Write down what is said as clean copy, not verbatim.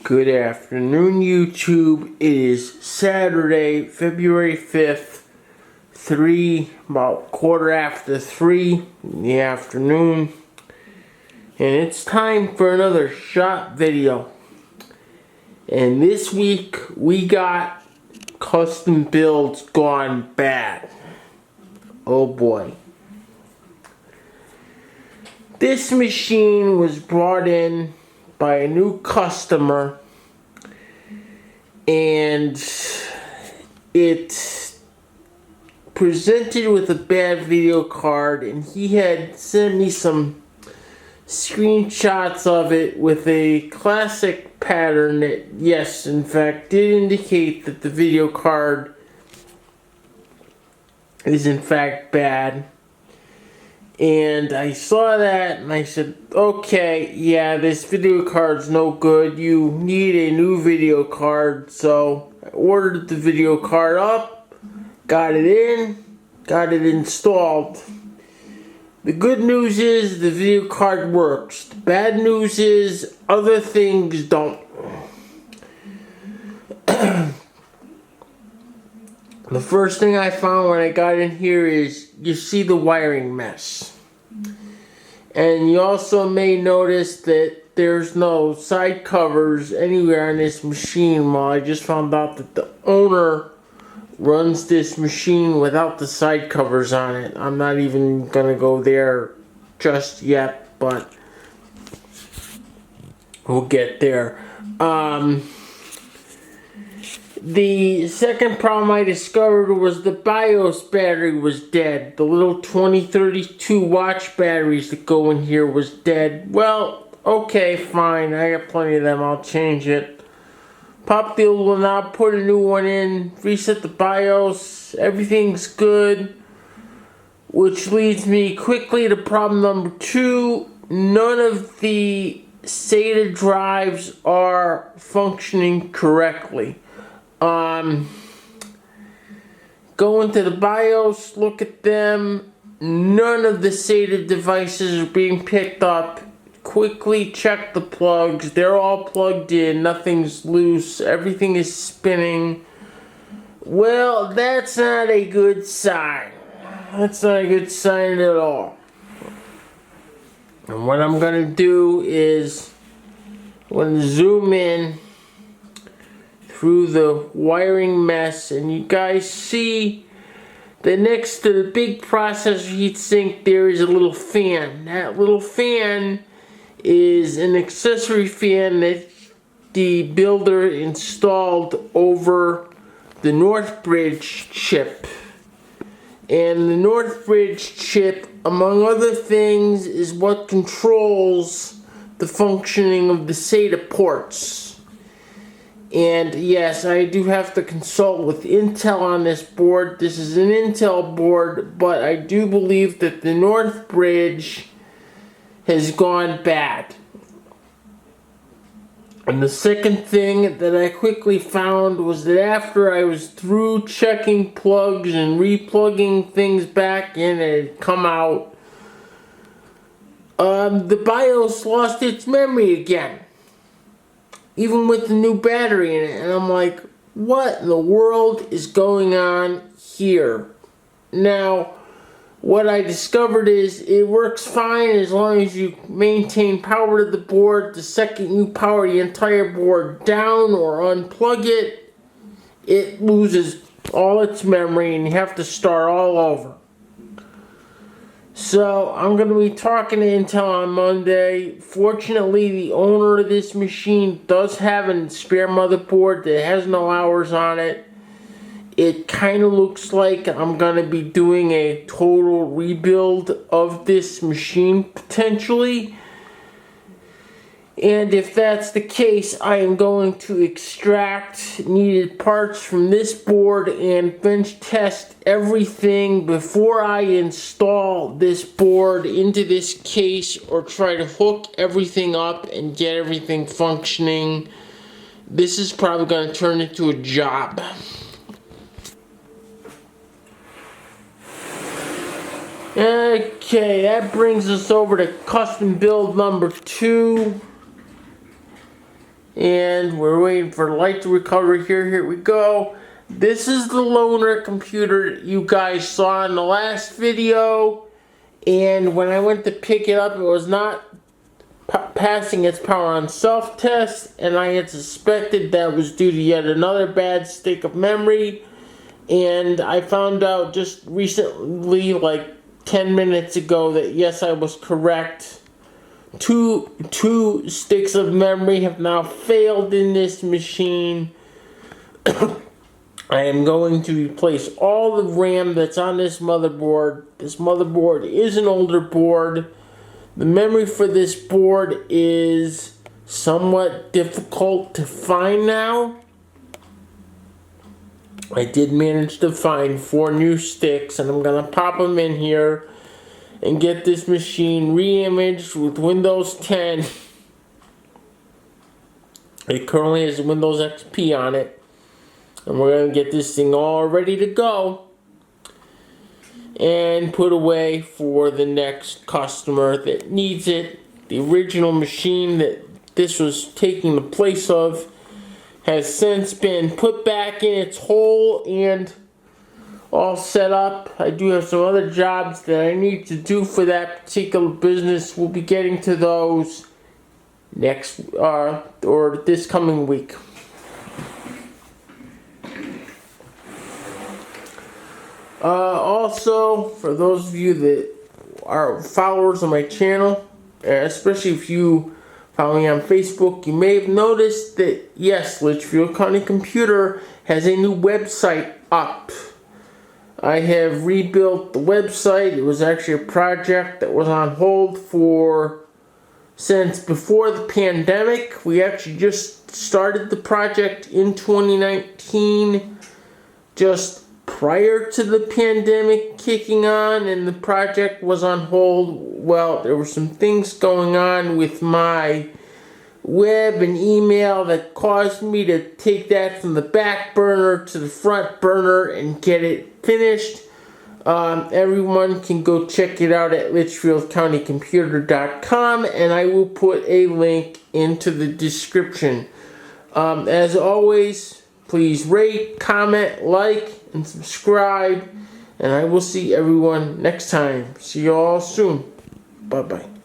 Good afternoon, YouTube. It is Saturday, February 5th, about 3:15 in the afternoon. And it's time for another shop video. And this week, we got custom builds gone bad. Oh boy. This machine was brought in by a new customer, and it presented with a bad video card, and he had sent me some screenshots of it with a classic pattern that, yes, in fact, did indicate that the video card is in fact bad. And I saw that and I said, okay, yeah, this video card's no good. You need a new video card. So I ordered the video card up, got it in, got it installed. The good news is the video card works. The bad news is other things don't. The first thing I found when I got in here is you see the wiring mess. And you also may notice that there's no side covers anywhere on this machine. Well, I just found out that the owner runs this machine without the side covers on it. I'm not even gonna go there just yet, but we'll get there. The second problem I discovered was the BIOS battery was dead. The little 2032 watch batteries that go in here was dead. Well, okay, fine. I got plenty of them. I'll change it. Pop the old one out, put a new one in, reset the BIOS. Everything's good. Which leads me quickly to problem number 2. None of the SATA drives are functioning correctly. Go into the BIOS, look at them. None of the SATA devices are being picked up. Quickly check the plugs. They're all plugged in. Nothing's loose. Everything is spinning. Well, that's not a good sign. That's not a good sign at all. And what I'm going to do is I'm going to zoom in through the wiring mess, and you guys see that next to the big processor heatsink there is a little fan. That little fan is an accessory fan that the builder installed over the Northbridge chip. And the Northbridge chip, among other things, is what controls the functioning of the SATA ports. And yes, I do have to consult with Intel on this board. This is an Intel board, but I do believe that the Northbridge has gone bad. And the second thing that I quickly found was that after I was through checking plugs and replugging things back in, it had come out, the BIOS lost its memory again. Even with the new battery in it. And I'm like, what in the world is going on here? Now, what I discovered is it works fine as long as you maintain power to the board. The second you power the entire board down or unplug it, it loses all its memory and you have to start all over. So, I'm going to be talking to Intel on Monday. Fortunately, the owner of this machine does have a spare motherboard that has no hours on it. It kind of looks like I'm going to be doing a total rebuild of this machine, potentially. And if that's the case, I am going to extract needed parts from this board and bench test everything before I install this board into this case or try to hook everything up and get everything functioning. This is probably going to turn into a job. Okay, that brings us over to custom build number 2. And we're waiting for the light to recover here. Here we go. This is the loaner computer you guys saw in the last video. And when I went to pick it up, it was not passing its power on self-test. And I had suspected that was due to yet another bad stick of memory. And I found out just recently, like 10 minutes ago, that yes, I was correct. Two sticks of memory have now failed in this machine. I am going to replace all the RAM that's on this motherboard. This motherboard is an older board. The memory for this board is somewhat difficult to find now. I did manage to find 4 new sticks, and I'm going to pop them in here and get this machine re-imaged with Windows 10. It currently has Windows XP on it. And we're going to get this thing all ready to go and put away for the next customer that needs it. The original machine that this was taking the place of has since been put back in its hole and all set up. I do have some other jobs that I need to do for that particular business. We'll be getting to those next or this coming week. Also, for those of you that are followers of my channel, especially if you follow me on Facebook, you may have noticed that yes, Litchfield County Computer has a new website up. I have rebuilt the website. It was actually a project that was on hold since before the pandemic. We actually just started the project in 2019, just prior to the pandemic kicking on, and the project was on hold. Well, there were some things going on with my web and email that caused me to take that from the back burner to the front burner and get it finished. Everyone can go check it out at litchfieldcountycomputer.com, and I will put a link into the description. As always, please rate, comment, like, and subscribe, and I will see everyone next time. See you all soon. Bye-bye.